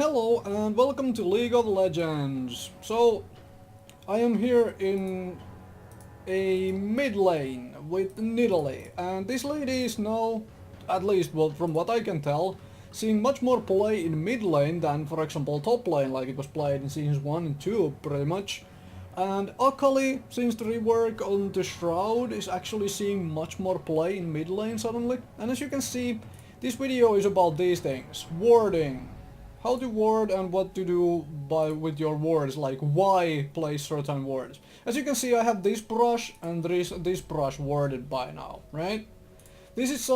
Hello and welcome to League of Legends. So, I am here in a mid lane with Nidalee, and this lady is now, at least from what I can tell, seeing much more play in mid lane than, for example, top lane, like it was played in seasons 1 and 2 pretty much. And Akali, since the rework on the Shroud, is actually seeing much more play in mid lane suddenly. And as you can see, this video is about these things. Warding. How to ward and what to do with your wards, like why place certain wards. As you can see, I have this brush and this brush warded by now, right? This is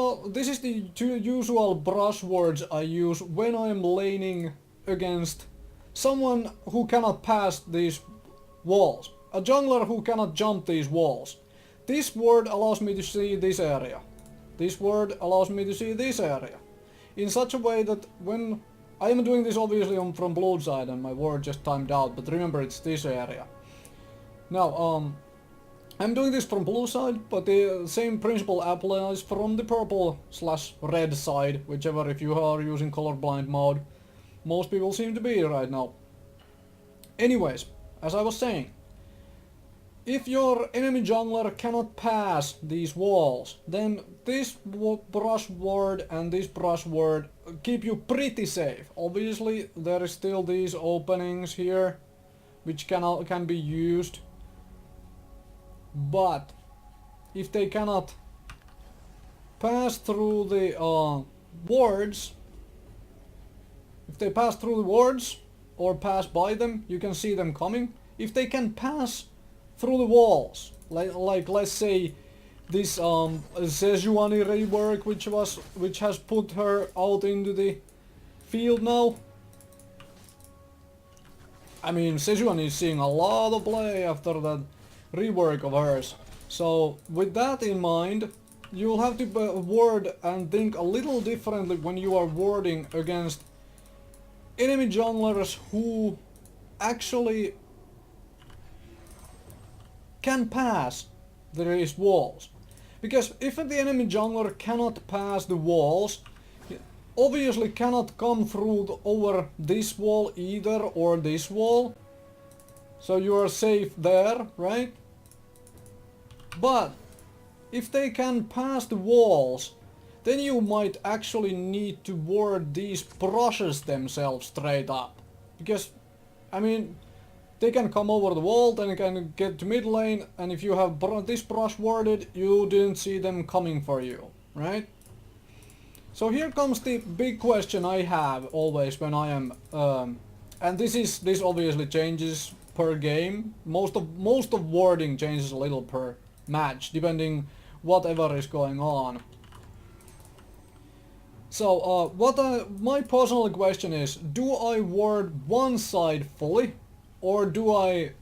the two usual brush wards I use when I'm laning against someone who cannot pass these walls. A jungler who cannot jump these walls. This ward allows me to see this area. This ward allows me to see this area. In such a way that when I am doing this obviously from blue side and my ward just timed out, but remember it's this area. Now, I'm doing this from blue side, but the same principle applies from the purple/red side, whichever if you are using colorblind mode. Most people seem to be right now. Anyways, as I was saying, if your enemy jungler cannot pass these walls, then this brush ward and this brush ward keep you pretty safe. Obviously, there is still these openings here, which can be used. But if they cannot pass through the wards, if they pass through the wards or pass by them, you can see them coming. If they can pass through the walls, like let's say this Sejuani rework, which has put her out into the field now. I mean, Sejuani is seeing a lot of play after that rework of hers. So with that in mind, you'll have to ward and think a little differently when you are warding against enemy junglers who actually can pass these walls. Because if the enemy jungler cannot pass the walls, he obviously cannot come through over this wall either or this wall. So you are safe there, right? But if they can pass the walls, then you might actually need to ward these brushes themselves straight up. Because, I mean, they can come over the wall, then you can get to mid lane, and if you have this brush warded, you didn't see them coming for you, right? So here comes the big question I have always when I am, and this obviously changes per game. Most of warding changes a little per match, depending whatever is going on. So my personal question is, do I ward one side fully? Or do I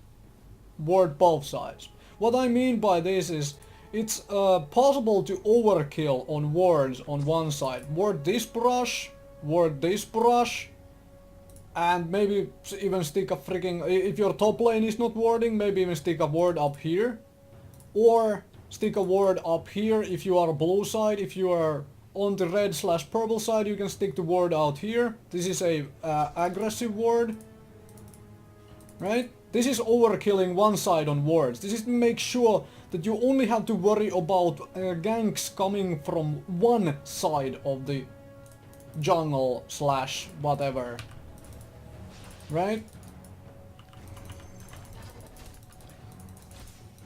ward both sides? What I mean by this is, it's possible to overkill on wards on one side. Ward this brush, and maybe even stick a freaking... If your top lane is not warding, maybe even stick a ward up here. Or stick a ward up here if you are blue side. If you are on the red/purple side, you can stick the ward out here. This is a aggressive ward. Right? This is overkilling one side on wards. This is to make sure that you only have to worry about ganks coming from one side of the jungle/whatever. Right?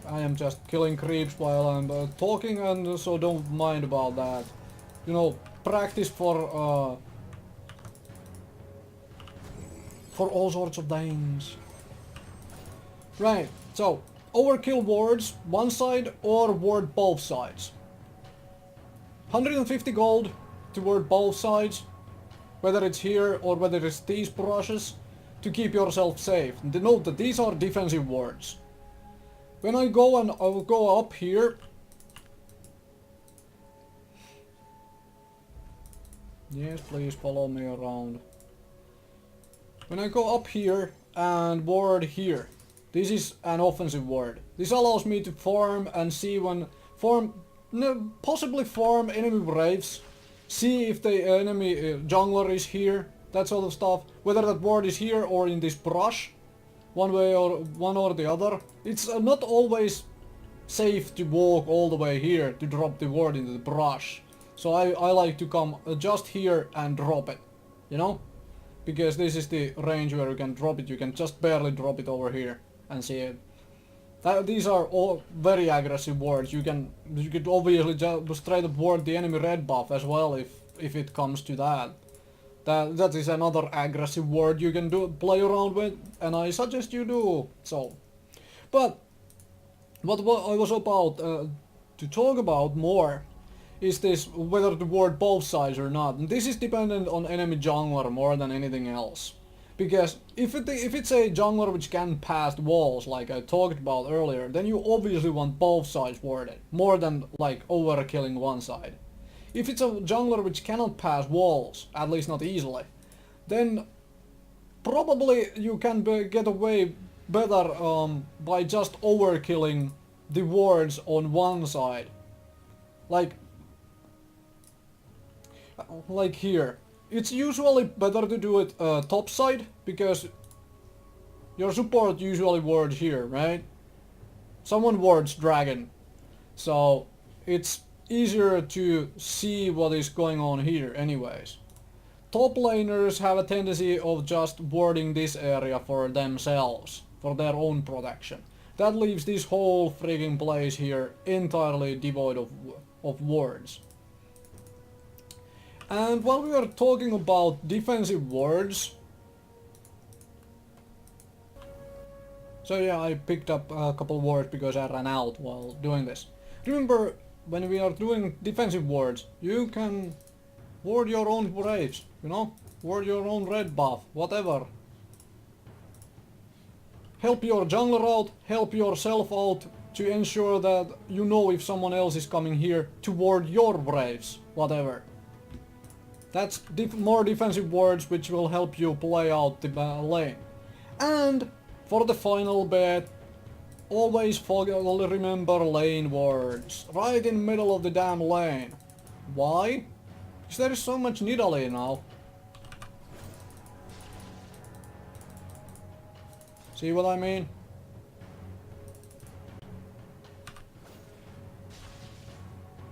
I am just killing creeps while I'm talking, and so don't mind about that. You know, practice for all sorts of things. Right, so overkill wards one side or ward both sides. 150 gold to ward both sides, whether it's here or whether it's these brushes, to keep yourself safe. And note that these are defensive wards. When I will go up here. Yes, please follow me around. When I go up here and ward here. This is an offensive ward. This allows me to farm and see when possibly farm enemy waves, see if the enemy jungler is here, that sort of stuff. Whether that ward is here or in this brush, one or the other. It's not always safe to walk all the way here to drop the ward into the brush. So I like to come just here and drop it, you know? Because this is the range where you can drop it. You can just barely drop it over here and see it. These are all very aggressive wards. You could obviously just straight up ward the enemy red buff as well if it comes to that. That is another aggressive ward you can play around with, and I suggest you do so. But what I was about to talk about more is this whether to ward both sides or not. And this is dependent on enemy jungler more than anything else. Because if it's a jungler which can pass walls, like I talked about earlier, then you obviously want both sides warded, more than like overkilling one side. If it's a jungler which cannot pass walls, at least not easily, then probably you can get away better by just overkilling the wards on one side. Like here. It's usually better to do it top side, because your support usually wards here, right? Someone wards dragon, so it's easier to see what is going on here anyways. Top laners have a tendency of just warding this area for themselves, for their own protection. That leaves this whole freaking place here entirely devoid of wards. And while we are talking about defensive wards, so yeah, I picked up a couple wards because I ran out while doing this. Remember, when we are doing defensive wards, you can ward your own braves, you know? Ward your own red buff, whatever. Help your jungler out, help yourself out to ensure that you know if someone else is coming here to ward your braves, whatever. That's more defensive wards which will help you play out the lane. And for the final bit, always remember lane wards. Right in the middle of the damn lane. Why? Because there is so much Nidalee now. See what I mean?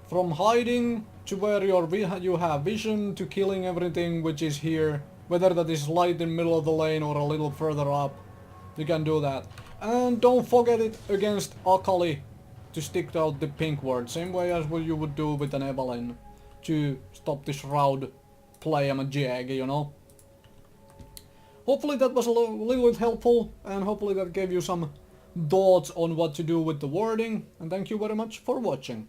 From hiding to where you have vision to killing everything which is here, whether that is right in the middle of the lane or a little further up, you can do that. And don't forget it against Akali to stick out the pink ward, same way as what you would do with an Evelyn to stop the Shroud play a jag, you know. Hopefully that was a little bit helpful, and hopefully that gave you some thoughts on what to do with the warding, and thank you very much for watching.